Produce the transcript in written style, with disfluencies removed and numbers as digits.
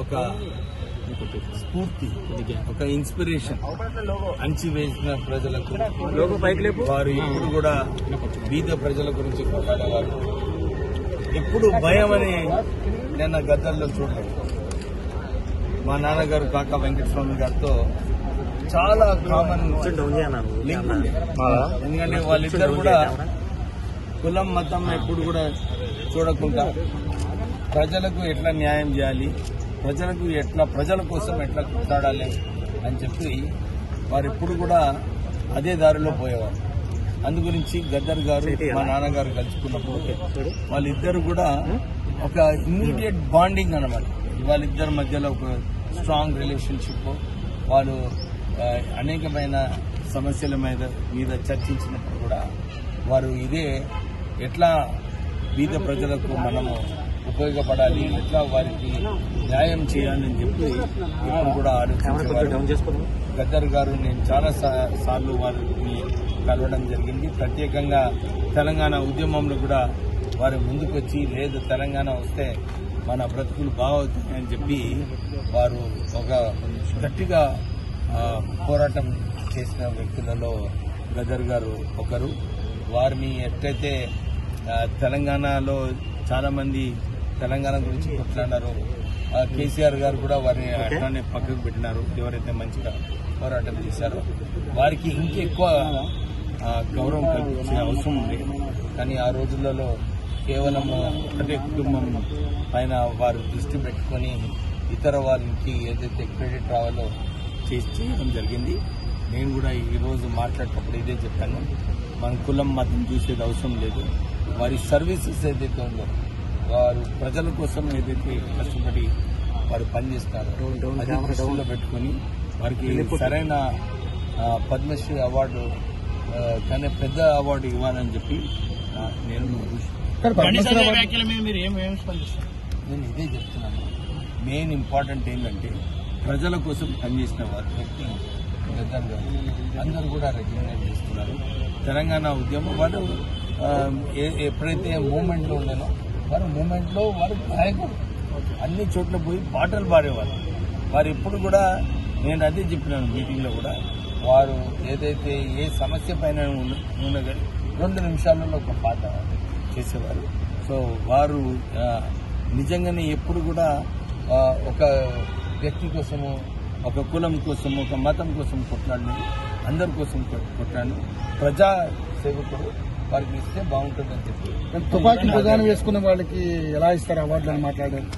ఒక స్ఫూర్తి, ఒక ఇన్స్పిరేషన్. అంచి వేసిన ప్రజలకు వారు ఎప్పుడు కూడా బీద ప్రజల గురించి కొట్లాడేవారు. ఎప్పుడు భయం అని నిన్న గద్దల్లో చూడలేదు. మా నాన్నగారు కాకా వెంకటస్వామి గారితో చాలా కామన్ లింక్ ఉంది. ఎందుకంటే వాళ్ళిద్దరు కూడా కులం మతం ఎప్పుడు కూడా చూడకుండా ప్రజలకు ఎట్లా న్యాయం చేయాలి, ప్రజలకు ఎట్లా ప్రజల కోసం ఎట్లా కొట్లాడాలి అని చెప్పి వారు ఎప్పుడు కూడా అదే దారిలో పోయేవారు. అందుగురించి గద్దర్ గారు మా నాన్నగారు కలుసుకున్నప్పుడు వాళ్ళిద్దరు కూడా ఒక ఇమ్మీడియట్ బాండింగ్ అన్నమాట. వాళ్ళిద్దరి మధ్యలో ఒక స్ట్రాంగ్ రిలేషన్షిప్. వాళ్ళు అనేకమైన సమస్యల మీద చర్చించినప్పుడు కూడా వారు ఇదే ఎట్లా బీద ప్రజలకు మనము ఉపయోగపడాలి, ఎట్లా వారికి న్యాయం చేయాలని చెప్పి ఇప్పుడు కూడా ఆలోచించేవారు. గద్దర్ గారు నేను చాలా సార్లు వారిని కలవడం జరిగింది. ప్రత్యేకంగా తెలంగాణ ఉద్యమంలో కూడా వారు ముందుకు వచ్చి లేదు తెలంగాణ వస్తే మన బ్రతుకులు బాగవుతాయని చెప్పి వారు ఒక గట్టిగా పోరాటం చేసిన వ్యక్తులలో గద్దర్ గారు ఒకరు. వారిని ఎట్లయితే తెలంగాణలో చాలా మంది తెలంగాణ గురించి కొట్లాడారు, కేసీఆర్ గారు కూడా వారిని అట్లానే పక్కకు పెట్టినారు. ఎవరైతే మంచిగా పోరాటం చేశారో వారికి ఇంకెక్కువ గౌరవం కల్పించే అవసరం ఉంది. కానీ ఆ రోజులలో కేవలం ఒకటే కుటుంబం పైన వారు దృష్టి పెట్టుకొని ఇతర వారికి ఏదైతే క్రెడిట్ రావాలో చేయడం జరిగింది. నేను కూడా ఈరోజు మాట్లాడేటప్పుడు ఇదే చెప్పాను. మన కులం మతం చూసేది అవసరం లేదు. వారి సర్వీసెస్ ఏదైతే ఉందో వారు ప్రజల కోసం ఏదైతే కష్టపడి వారు పనిచేస్తారో అది దృష్టిలో పెట్టుకుని వారికి సరైన పద్మశ్రీ అవార్డు కానీ పెద్ద అవార్డు ఇవ్వాలని చెప్పి నేను ఇదే చెప్తున్నాను. మెయిన్ ఇంపార్టెంట్ ఏంటంటే ప్రజల కోసం పనిచేసిన వారు వ్యక్తి గద్దర్ గారు అందరూ కూడా రికగ్నైజ్ చేస్తున్నారు. తెలంగాణ ఉద్యమం వారు ఎప్పుడైతే మూమెంట్లో ఉండేనో వారు మూమెంట్లో వారు నాయకుడు అన్ని చోట్ల పోయి పాటలు పాడేవారు. వారు ఎప్పుడు కూడా నేను అదే చెప్పినాను మీటింగ్లో కూడా వారు ఏదైతే ఏ సమస్య పైన ఉన్న 2 నిమిషాలలో ఒక పాట చేసేవారు. సో వారు నిజంగానే ఎప్పుడు కూడా ఒక వ్యక్తి కోసము, ఒక కులం కోసం, ఒక మతం కోసం కొట్లాడిన అందరి కోసం కొట్లాడిన ప్రజా సేవకుడు వారికి ఇస్తే బాగుంటుందని చెప్పి తుపాకీ ప్రధానం వేసుకున్న వాళ్ళకి ఎలా ఇస్తారు అవార్డులు అని మాట్లాడారు.